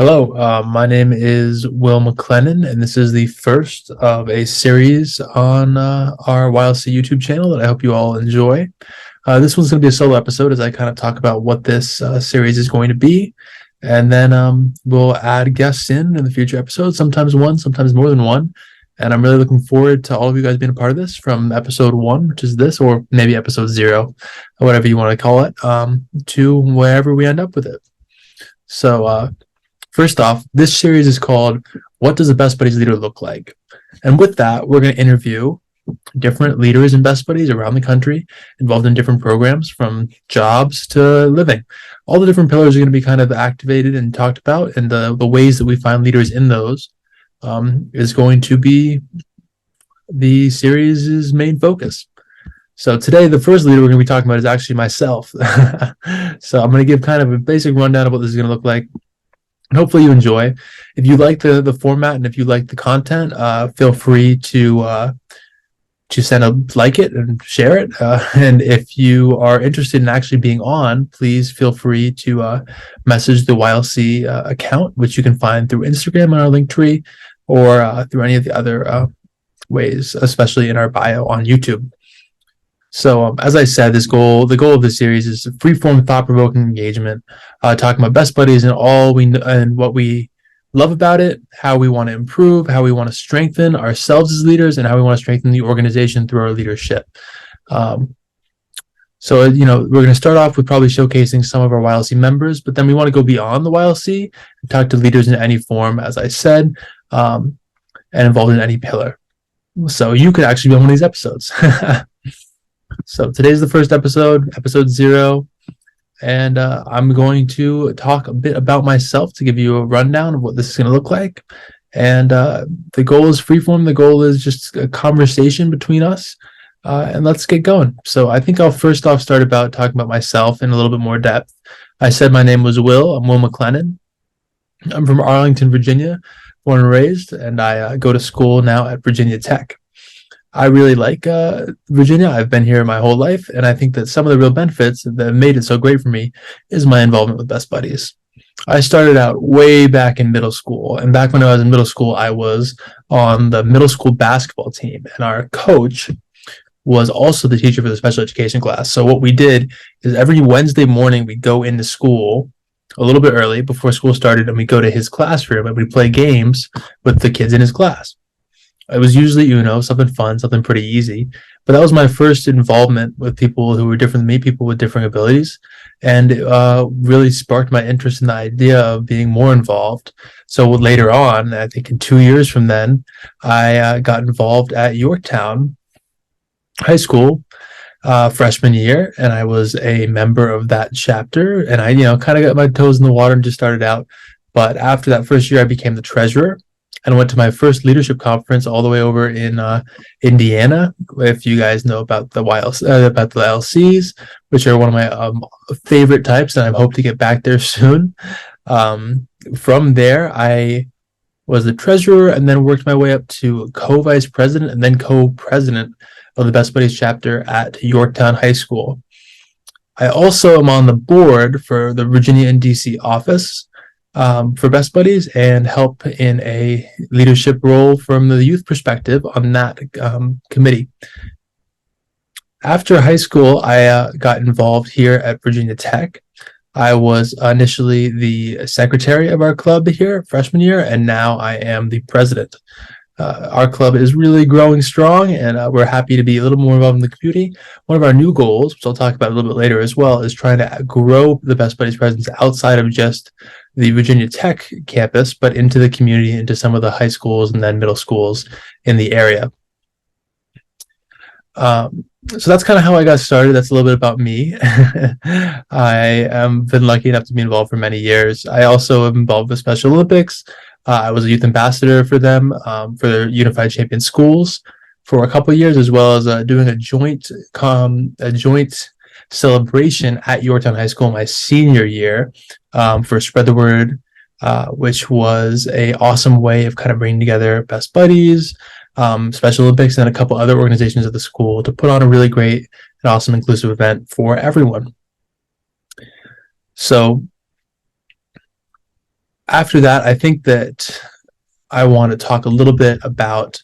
Hello, my name is Will McLennan, and this is the first of a series on our YLC YouTube channel that I hope you all enjoy. This one's going to be a solo episode as I kind of talk about what this series is going to be, and then we'll add guests in the future episodes, sometimes one, sometimes more than one. And I'm really looking forward to all of you guys being a part of this from episode one, which is this, or maybe episode zero, or whatever you want to call it, to wherever we end up with it. So, first off, this series is called What Does a Best Buddies Leader Look Like? And with that, we're going to interview different leaders and best buddies around the country involved in different programs from jobs to living. All the different pillars are going to be kind of activated and talked about, and the ways that we find leaders in those is going to be the series' main focus. So today, the first leader we're going to be talking about is actually myself. So I'm going to give kind of a basic rundown of what this is going to look like. And hopefully you enjoy. If you like the format and if you like the content, feel free to send a like it and share it. And if you are interested in actually being on, please feel free to message the YLC account, which you can find through Instagram on our link tree or through any of the other ways, especially in our bio on YouTube. So, as I said, the goal of this series is free-form, thought-provoking engagement, talking about best buddies and and what we love about it, how we want to improve, how we want to strengthen ourselves as leaders, and how we want to strengthen the organization through our leadership. So, we're going to start off with probably showcasing some of our YLC members, but then we want to go beyond the YLC and talk to leaders in any form, as I said, and involved in any pillar. So you could actually be on one of these episodes. So today's the first episode 0, and I'm going to talk a bit about myself to give you a rundown of what this is going to look like. And the goal is freeform. The goal is just a conversation between us, and let's get going. So I think I'll first off start about talking about myself in a little bit more depth. I said my name was Will. I'm Will McLennan. I'm from Arlington, Virginia, born and raised, and I go to school now at Virginia Tech. I really like Virginia. I've been here my whole life, and I think that some of the real benefits that have made it so great for me is my involvement with Best Buddies. I started out way back in middle school, and back when I was in middle school, I was on the middle school basketball team, and our coach was also the teacher for the special education class. So what we did is every Wednesday morning, we'd go into school a little bit early before school started, and we'd go to his classroom, and we'd play games with the kids in his class. It was usually something fun, something pretty easy. But that was my first involvement with people who were different than me, people with different abilities. And it really sparked my interest in the idea of being more involved. So later on, I think in 2 years from then, I got involved at Yorktown High School freshman year. And I was a member of that chapter. And I, kind of got my toes in the water and just started out. But after that first year, I became the treasurer. And went to my first leadership conference all the way over in Indiana. If you guys know about the about the LCs, which are one of my favorite types, and I hope to get back there soon. From there, I was the treasurer, and then worked my way up to co-vice president, and then co-president of the Best Buddies chapter at Yorktown High School. I also am on the board for the Virginia and DC office. For Best Buddies, and help in a leadership role from the youth perspective on that committee. After high school, I got involved here at Virginia Tech. I was initially the secretary of our club here freshman year, and now I am the president. Our club is really growing strong, and we're happy to be a little more involved in the community. One of our new goals, which I'll talk about a little bit later as well, is trying to grow the Best Buddies presence outside of just the Virginia Tech campus, but into the community, into some of the high schools and then middle schools in the area. So that's kind of how I got started. That's a little bit about me. I have been lucky enough to be involved for many years. I also am involved with Special Olympics. I was a youth ambassador for them, for their Unified Champion Schools for a couple of years, as well as doing a joint celebration at Yorktown High School my senior year for Spread the Word, which was a awesome way of kind of bringing together Best Buddies, Special Olympics, and a couple other organizations at the school to put on a really great and awesome inclusive event for everyone. So After that, I think that I want to talk a little bit about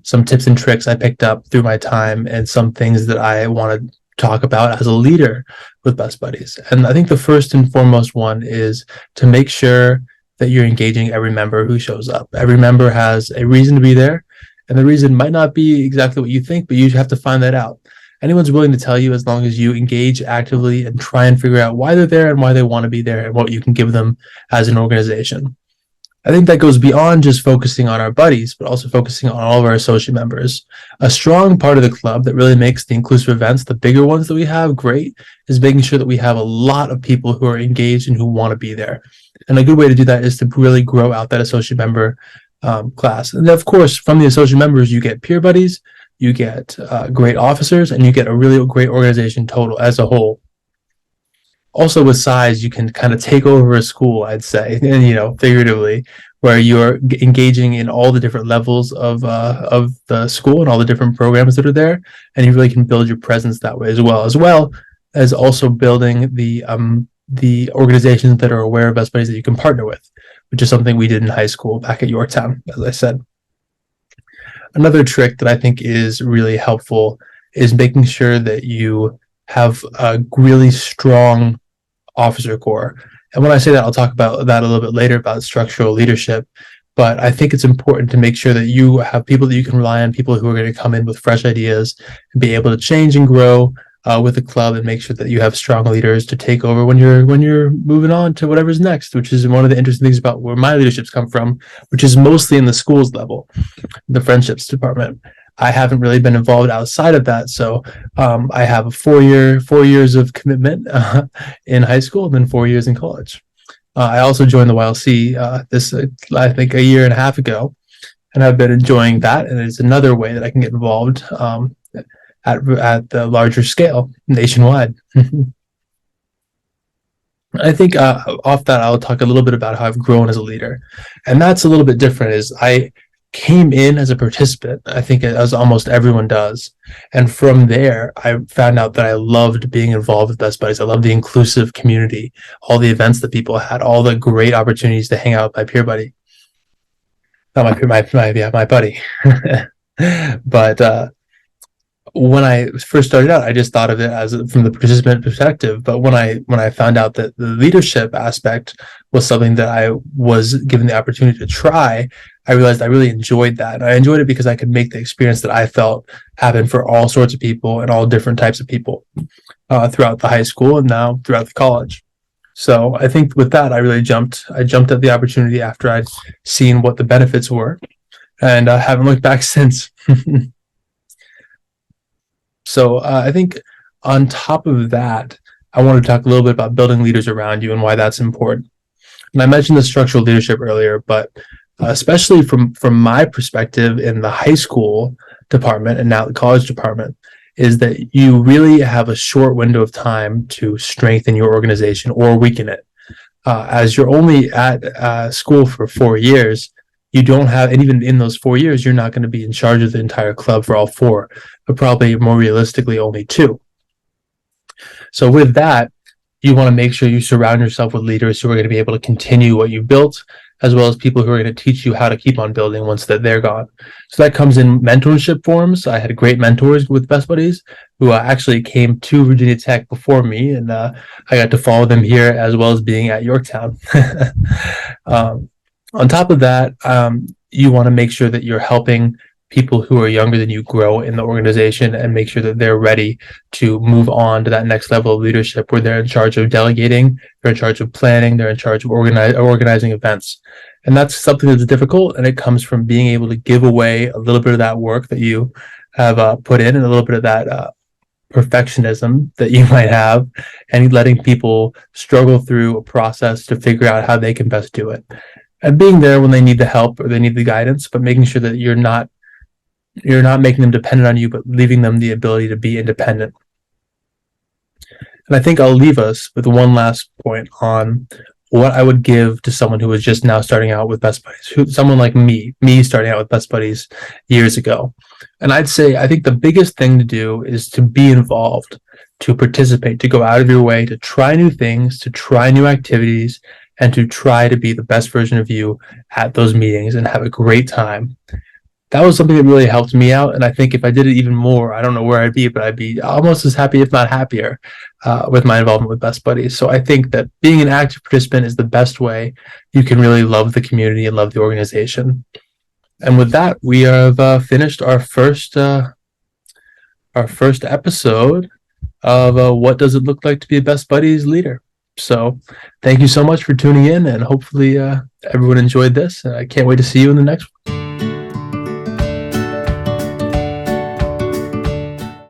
some tips and tricks I picked up through my time and some things that I want to talk about as a leader with Best Buddies. And I think the first and foremost one is to make sure that you're engaging every member who shows up. Every member has a reason to be there, and the reason might not be exactly what you think, but you have to find that out. Anyone's willing to tell you as long as you engage actively and try and figure out why they're there and why they want to be there and what you can give them as an organization. I think that goes beyond just focusing on our buddies, but also focusing on all of our associate members. A strong part of the club that really makes the inclusive events, the bigger ones that we have, great, is making sure that we have a lot of people who are engaged and who want to be there. And a good way to do that is to really grow out that associate member class. And of course, from the associate members, you get peer buddies, you get great officers, and you get a really great organization total as a whole. Also, with size, you can kind of take over a school, I'd say, and figuratively, where you're engaging in all the different levels of the school and all the different programs that are there, and you really can build your presence that way, as well as also building the organizations that are aware of Best Buddies that you can partner with, which is something we did in high school back at Yorktown, as I said. Another trick that I think is really helpful is making sure that you have a really strong officer corps. And when I say that, I'll talk about that a little bit later about structural leadership. But I think it's important to make sure that you have people that you can rely on, people who are going to come in with fresh ideas and be able to change and grow with the club, and make sure that you have strong leaders to take over when you're moving on to whatever's next, which is one of the interesting things about where my leaderships come from, which is mostly in the schools level, the friendships department. I haven't really been involved outside of that, so I have a 4 years of commitment in high school and then 4 years in college. I also joined the YLC I think a year and a half ago, and I've been enjoying that. And it's another way that I can get involved at the larger scale nationwide. I think off that, I'll talk a little bit about how I've grown as a leader, and that's a little bit different. Is I came in as a participant, I think, as almost everyone does. And from there, I found out that I loved being involved with Best Buddies. I loved the inclusive community, all the events that people had, all the great opportunities to hang out with my peer buddy. Not my peer, my buddy. But when I first started out, I just thought of it as from the participant perspective. But when I found out that the leadership aspect was something that I was given the opportunity to try, I realized I really enjoyed that. And I enjoyed it because I could make the experience that I felt happen for all sorts of people and all different types of people throughout the high school and now throughout the college. So I think with that, I jumped at the opportunity after I'd seen what the benefits were, and I haven't looked back since. So I think on top of that, I want to talk a little bit about building leaders around you and why that's important. And I mentioned the structural leadership earlier, but especially from my perspective in the high school department and now the college department, is that you really have a short window of time to strengthen your organization or weaken it. As you're only at school for 4 years, you don't have, and even in those 4 years, you're not going to be in charge of the entire club for all 4, but probably more realistically only 2. So with that, you want to make sure you surround yourself with leaders who are going to be able to continue what you built, as well as people who are going to teach you how to keep on building once that they're gone. So that comes in mentorship forms. I had great mentors with Best Buddies who actually came to Virginia Tech before me, and I got to follow them here as well as being at Yorktown. On top of that, you want to make sure that you're helping people who are younger than you grow in the organization and make sure that they're ready to move on to that next level of leadership where they're in charge of delegating, they're in charge of planning, they're in charge of organizing events. And that's something that's difficult, and it comes from being able to give away a little bit of that work that you have put in and a little bit of that perfectionism that you might have, and letting people struggle through a process to figure out how they can best do it. And being there when they need the help or they need the guidance, but making sure that you're not making them dependent on you, but leaving them the ability to be independent. And I think I'll leave us with one last point on what I would give to someone who was just now starting out with Best Buddies, someone like me starting out with Best Buddies years ago. And I'd say, I think the biggest thing to do is to be involved, to participate, to go out of your way, to try new things, to try new activities, and to try to be the best version of you at those meetings and have a great time. That was something that really helped me out. And I think if I did it even more, I don't know where I'd be, but I'd be almost as happy, if not happier, with my involvement with Best Buddies. So I think that being an active participant is the best way you can really love the community and love the organization. And with that, we have finished our first episode of What Does It Look Like to Be a Best Buddies Leader. So thank you so much for tuning in, and hopefully everyone enjoyed this. And I can't wait to see you in the next one.